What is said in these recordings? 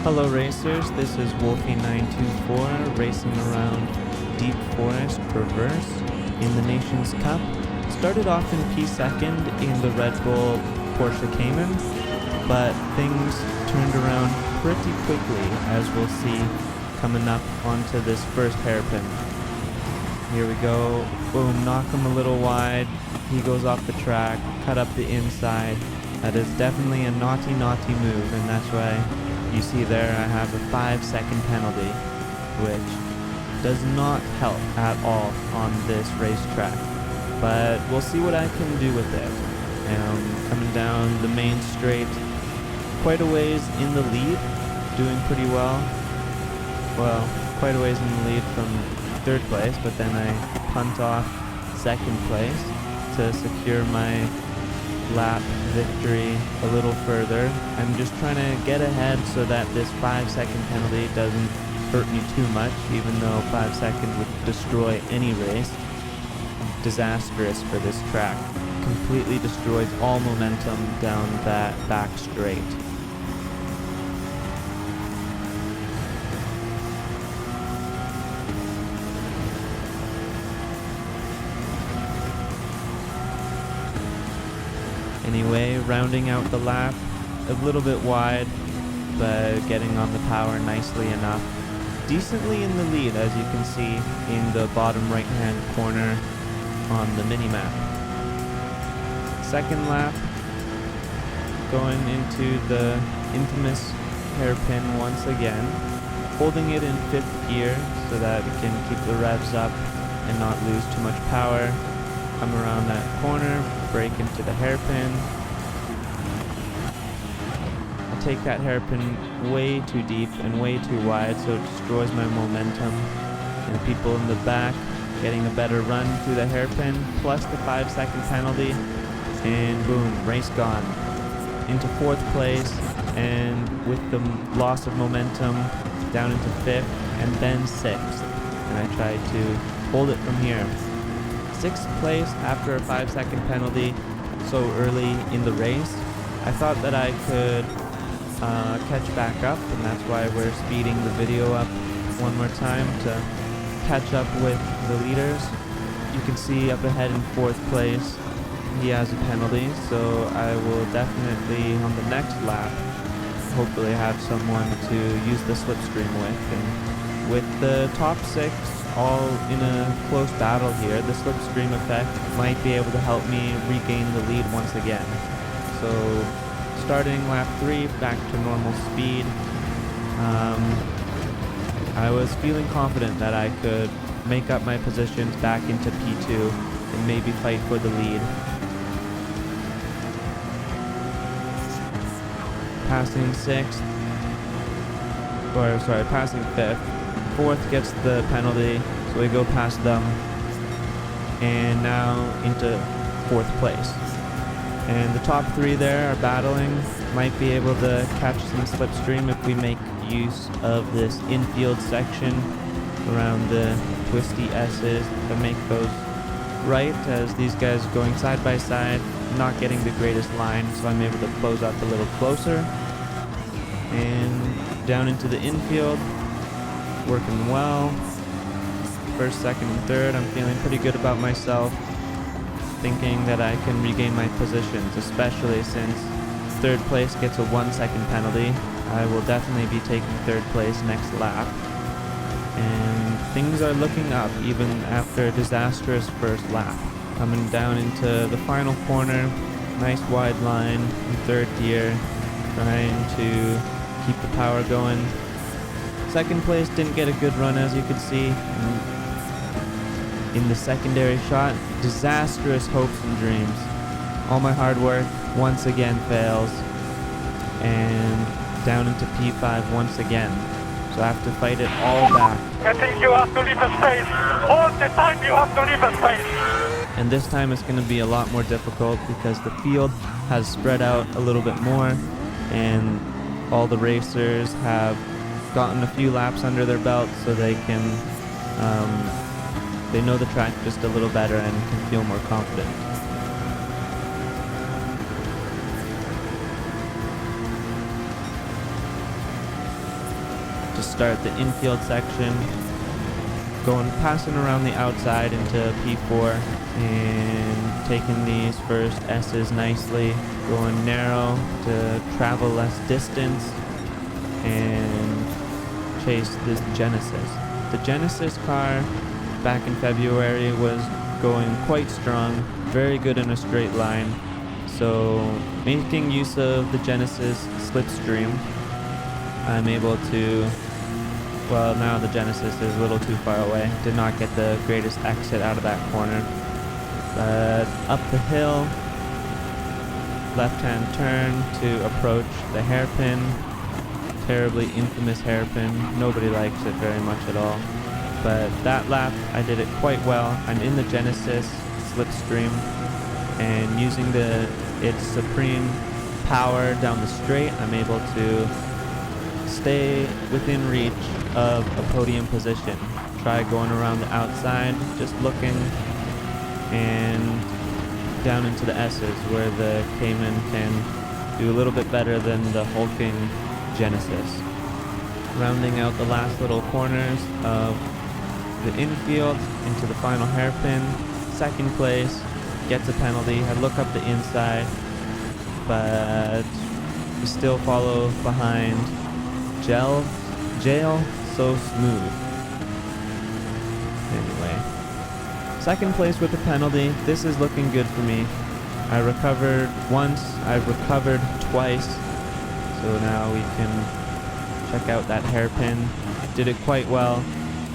Hello racers, this is Wolfie924 racing around Deep Forest Reverse in the Nations Cup. Started off in P2 in the Red Bull Porsche Cayman, but things turned around pretty quickly, as we'll see coming up onto this first hairpin. Here we go, boom, knock him a little wide, he goes off the track, cut up the inside. That is definitely a naughty move, and that's why you see there I have a 5-second penalty, which does not help at all on this racetrack. But we'll see what I can do with it. Coming down the main straight, quite a ways in the lead, doing pretty well. Well, quite a ways in the lead from third place, but then I punt off second place to secure my lap victory a little further. I'm just trying to get ahead so that this 5-second penalty doesn't hurt me too much, even though 5 seconds would destroy any race. Disastrous for this track. Completely destroys all momentum down that back straight. Anyway, rounding out the lap, a little bit wide, but getting on the power nicely enough. Decently in the lead, as you can see in the bottom right-hand corner on the mini-map. Second lap, going into the infamous hairpin once again, holding it in 5th gear so that we can keep the revs up and not lose too much power. Come around that corner, brake into the hairpin. I take that hairpin way too deep and way too wide, so it destroys my momentum. And the people in the back getting a better run through the hairpin, plus the 5-second penalty, and boom, race gone. Into 4th place, and with the loss of momentum, down into 5th, and then 6th. And I tried to hold it from here. 6th place after a 5-second penalty so early in the race. I thought that I could catch back up, and that's why we're speeding the video up one more time to catch up with the leaders. You can see up ahead in 4th place he has a penalty, so I will definitely on the next lap hopefully have someone to use the slipstream with. And with the top 6 all in a close battle here, the slipstream effect might be able to help me regain the lead once again. So starting lap 3 back to normal speed, I was feeling confident that I could make up my positions back into P2 and maybe fight for the lead. Passing 6th, passing 5th. 4th gets the penalty, so we go past them, and now into 4th place. And the top 3 there are battling, might be able to catch some slipstream if we make use of this infield section around the twisty S's to make those right, as these guys are going side by side, not getting the greatest line, so I'm able to close up a little closer. And down into the infield, working well. 1st, 2nd, and 3rd, I'm feeling pretty good about myself, thinking that I can regain my positions, especially since 3rd place gets a 1-second penalty. I will definitely be taking 3rd place next lap. And things are looking up even after a disastrous first lap. Coming down into the final corner, nice wide line in 3rd gear, trying to keep the power going. 2nd place didn't get a good run, as you can see. In the secondary shot, disastrous hopes and dreams. All my hard work once again fails, and down into P5 once again. So I have to fight it all back. I think you have to leave a space. All the time you have to leave a space. And this time it's going to be a lot more difficult because the field has spread out a little bit more, and all the racers have gotten a few laps under their belt, so they can they know the track just a little better and can feel more confident. start the infield section, passing around the outside into P4 and taking these first S's nicely, going narrow to travel less distance and chase this Genesis. The Genesis car back in February was going quite strong, very good in a straight line. So making use of the Genesis slipstream, I'm able to, well, now the Genesis is a little too far away. Did not get the greatest exit out of that corner. But up the hill, left-hand turn to approach the hairpin. Terribly infamous hairpin. Nobody likes it very much at all. But that lap, I did it quite well. I'm in the Genesis slipstream and using its supreme power down the straight, I'm able to stay within reach of a podium position. Try going around the outside, just looking, and down into the S's where the Cayman can do a little bit better than the hulking Genesis. Rounding out the last little corners of the infield into the final hairpin. Second place, gets a penalty. I look up the inside, but we still follow behind Jail so smooth. Anyway, second place with a penalty. This is looking good for me. I recovered once, I recovered twice, so now we can check out that hairpin. Did it quite well,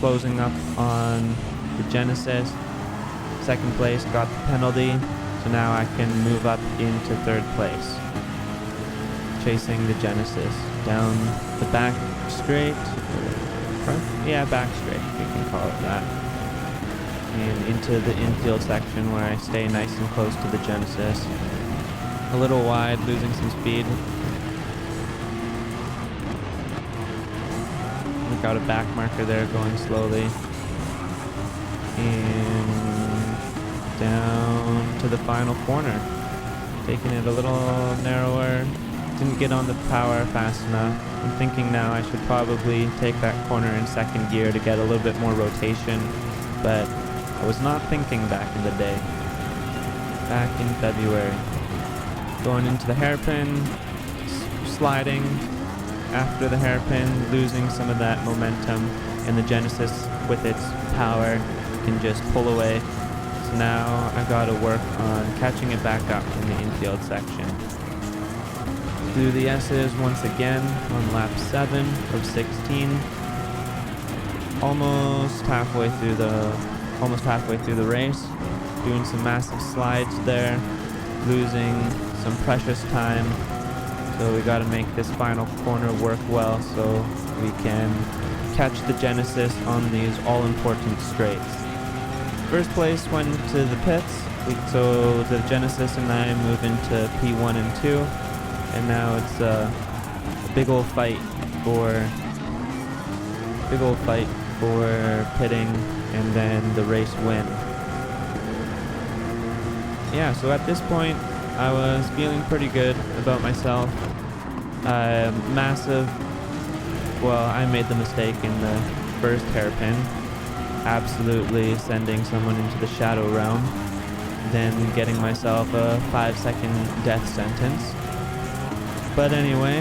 closing up on the Genesis. Second place, got the penalty, so now I can move up into third place. Chasing the Genesis down the back straight, back straight, we can call it that, and into the infield section where I stay nice and close to the Genesis. A little wide, losing some speed. We got a back marker there going slowly. And down to the final corner. Taking it a little narrower. Didn't get on the power fast enough. I'm thinking now I should probably take that corner in second gear to get a little bit more rotation, but I was not thinking back in the day. Back in February. Going into the hairpin, sliding after the hairpin, losing some of that momentum, and the Genesis with its power can just pull away. So now I gotta work on catching it back up in the infield section. Through the S's once again on lap 7 of 16. Almost halfway through the race. Doing some massive slides there, losing some precious time. So we gotta make this final corner work well so we can catch the Genesis on these all-important straights. First place went to the pits, so the Genesis and I move into P1 and 2. And now it's a big old fight for pitting and then the race win. Yeah, so at this point I was feeling pretty good about myself. I made the mistake in the first hairpin, absolutely sending someone into the shadow realm, then getting myself a 5-second death sentence. But anyway,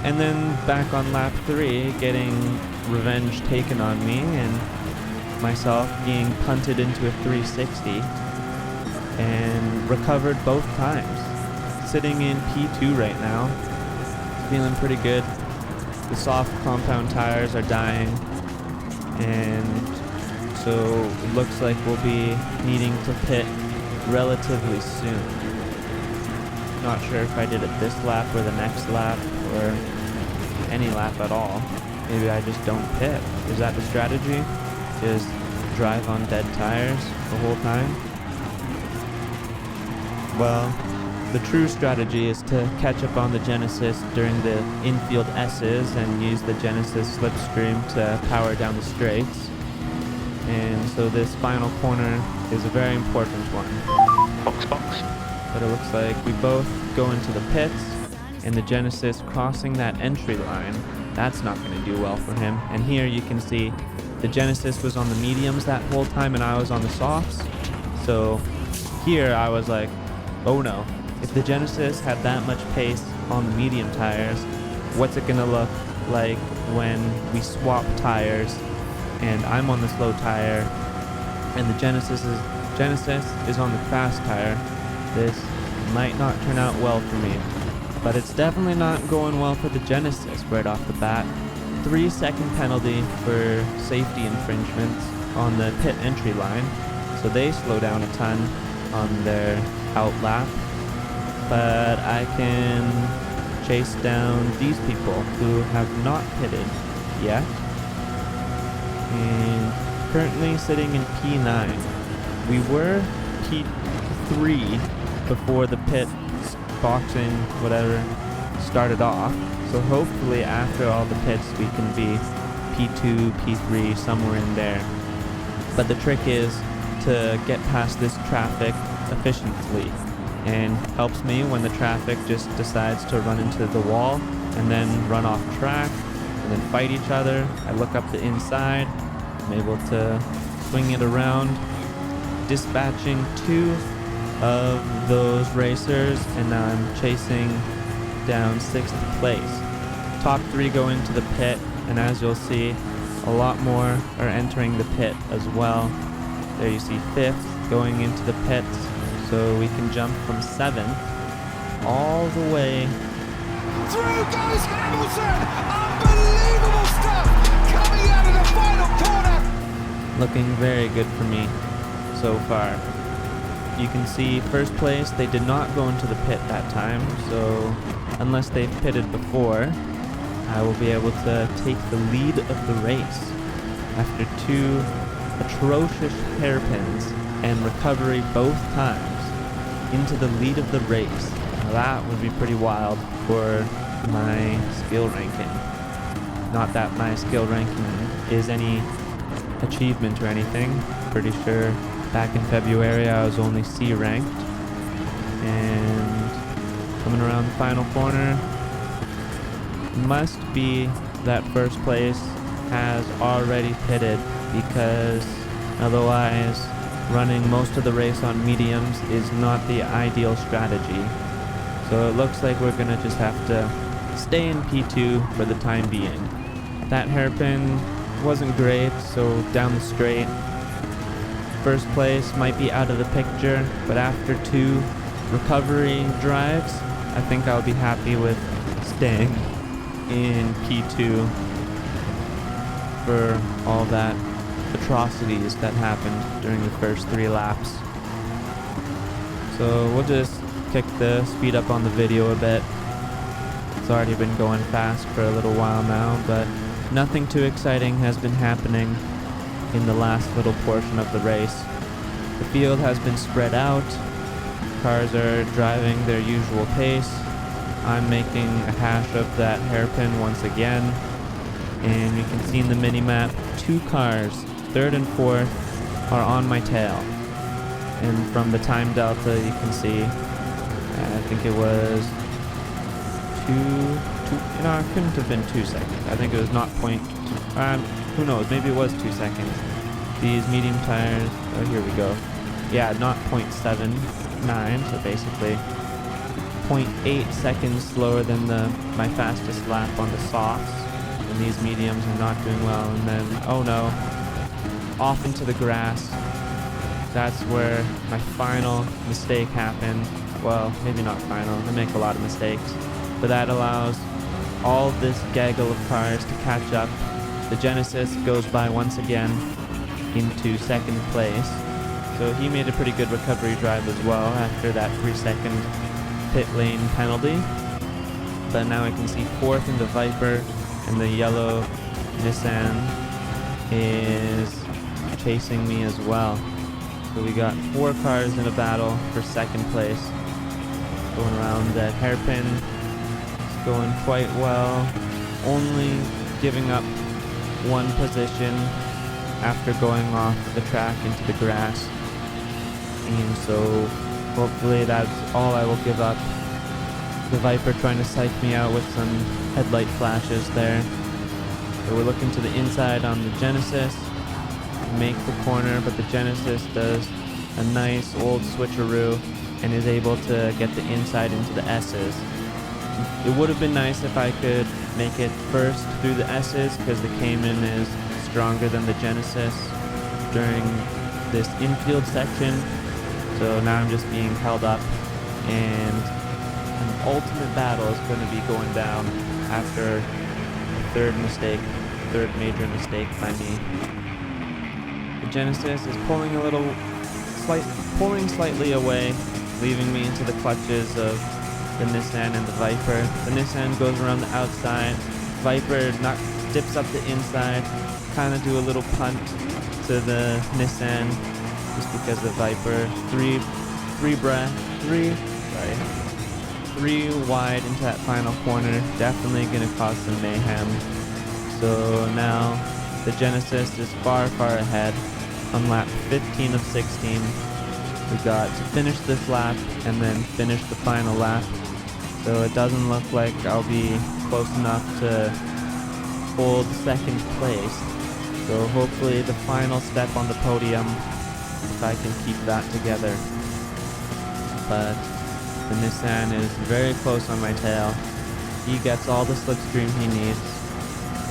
and then back on lap 3, getting revenge taken on me and myself being punted into a 360 and recovered both times. Sitting in P2 right now, feeling pretty good. The soft compound tires are dying, and so it looks like we'll be needing to pit relatively soon. Not sure if I did it this lap or the next lap or any lap at all. Maybe I just don't pit. Is that the strategy? Just drive on dead tires the whole time? Well, the true strategy is to catch up on the Genesis during the infield S's and use the Genesis slipstream to power down the straights. And so this final corner is a very important one. Box. But it looks like we both go into the pits, and the Genesis crossing that entry line That's not going to do well for him. And here you can see the Genesis was on the mediums that whole time and I was on the softs. So here I was like, oh no, if the Genesis had that much pace on the medium tires, what's it going to look like when we swap tires and I'm on the slow tire and the Genesis is on the fast tire? This might not turn out well for me. But it's definitely not going well for the Genesis right off the bat. 3-second penalty for safety infringements on the pit entry line. So they slow down a ton on their out lap. But I can chase down these people who have not pitted yet. And currently sitting in P9. We were P3 before the pit boxing, whatever, started off. So hopefully after all the pits we can be P2, P3, somewhere in there. But the trick is to get past this traffic efficiently, and helps me when the traffic just decides to run into the wall and then run off track and then fight each other. I look up the inside, I'm able to swing it around, dispatching 2 of those racers, and now I'm chasing down 6th place. Top 3 go into the pit, and as you'll see, a lot more are entering the pit as well. There you see 5th going into the pits, so we can jump from 7th all the way. Through goes Hamilton! Unbelievable stuff coming out of the final corner! Looking very good for me so far. You can see first place, they did not go into the pit that time, so unless they've pitted before, I will be able to take the lead of the race after 2 atrocious hairpins and recovery both times into the lead of the race. Now that would be pretty wild for my skill ranking. Not that my skill ranking is any achievement or anything. Pretty sure back in February I was only C ranked. And coming around the final corner, must be that first place has already pitted, because otherwise running most of the race on mediums is not the ideal strategy. So it looks like we're gonna just have to stay in P2 for the time being. That hairpin wasn't great, so down the straight, first place might be out of the picture, but after 2 recovery drives, I think I'll be happy with staying in P2 for all that atrocities that happened during the first 3 laps. So we'll just kick the speed up on the video a bit. It's already been going fast for a little while now, but nothing too exciting has been happening in the last little portion of the race. The field has been spread out. Cars are driving their usual pace. I'm making a hash of that hairpin once again. And you can see in the mini-map, 2 cars, 3rd and 4th, are on my tail. And from the time delta you can see, I think it was it couldn't have been 2 seconds. I think it was not who knows, maybe it was 2 seconds. These medium tires, oh here we go. Yeah, not 0.79, so basically 0.8 seconds slower than my fastest lap on the softs. And these mediums are not doing well, and then, oh no, off into the grass. That's where my final mistake happened. Well, maybe not final, I make a lot of mistakes. But that allows all this gaggle of cars to catch up. The Genesis goes by once again into 2nd place. So he made a pretty good recovery drive as well after that 3-second pit lane penalty. But now I can see 4th in the Viper, and the yellow Nissan is chasing me as well. So we got 4 cars in a battle for 2nd place. Going around that hairpin, it's going quite well. Only giving up 1 position after going off the track into the grass. And so hopefully that's all I will give up. The Viper trying to psych me out with some headlight flashes there. So we're looking to the inside on the Genesis, make the corner, but the Genesis does a nice old switcheroo and is able to get the inside into the S's. It would have been nice if I could make it first through the S's, because the Cayman is stronger than the Genesis during this infield section. So now I'm just being held up, and an ultimate battle is going to be going down after a third major mistake by me. The Genesis is pulling slightly away, leaving me into the clutches of the Nissan and the Viper. The Nissan goes around the outside. Viper dips up the inside, kind of do a little punt to the Nissan, just because the Viper three wide into that final corner, definitely going to cause some mayhem. So now the Genesis is far ahead on lap 15 of 16. We got to finish this lap and then finish the final lap. So it doesn't look like I'll be close enough to hold second place. So hopefully the final step on the podium, if I can keep that together. But the Nissan is very close on my tail. He gets all the slipstream he needs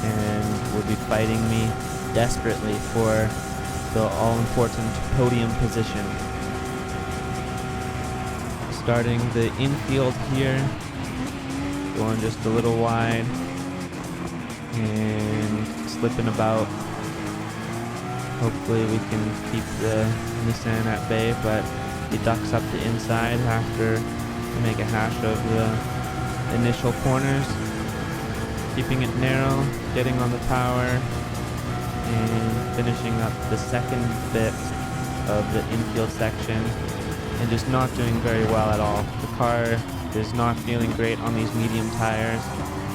and will be fighting me desperately for the all-important podium position. Starting the infield here, going just a little wide and slipping about. Hopefully we can keep the Nissan at bay, but he ducks up the inside after we make a hash of the initial corners, keeping it narrow, getting on the power, and finishing up the second bit of the infield section, and just not doing very well at all. The car is not feeling great on these medium tires,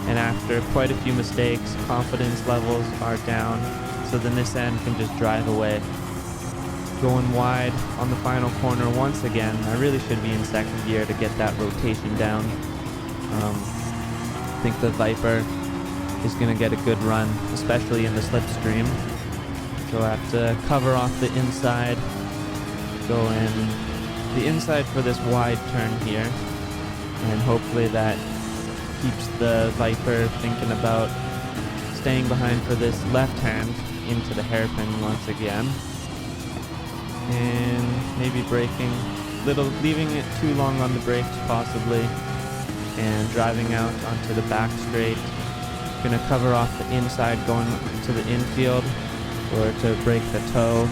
and after quite a few mistakes, confidence levels are down, so the Nissan can just drive away. Going wide on the final corner once again. I really should be in second gear to get that rotation down. I think the Viper is going to get a good run, especially in the slipstream. So I have to cover off the inside, go in the inside for this wide turn here, and hopefully that keeps the Viper thinking about staying behind for this left hand into the hairpin once again, and maybe braking, leaving it too long on the brakes possibly, and driving out onto the back straight. Gonna cover off the inside going to the infield, or to break the toe.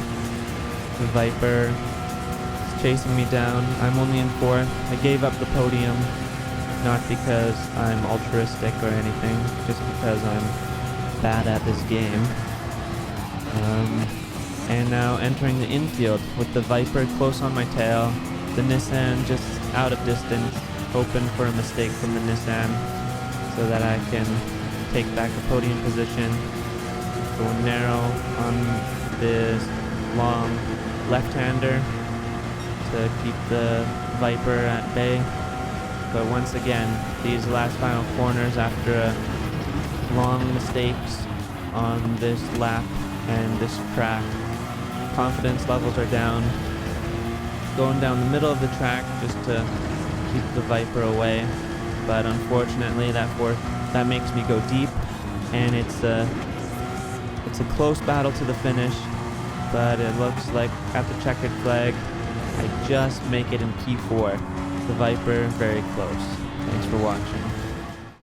The Viper is chasing me down. I'm only in fourth. I gave up the podium, not because I'm altruistic or anything, just because I'm bad at this game. And now entering the infield with the Viper close on my tail, the Nissan just out of distance, hoping for a mistake from the Nissan so that I can take back a podium position. Go narrow on this long left-hander to keep the Viper at bay. But once again, these last final corners after long mistakes on this lap and this track, confidence levels are down. Going down the middle of the track just to keep the Viper away, but unfortunately that makes me go deep, and it's a close battle to the finish, but it looks like at the checkered flag I just make it in P4. The Viper very close. Thanks for watching.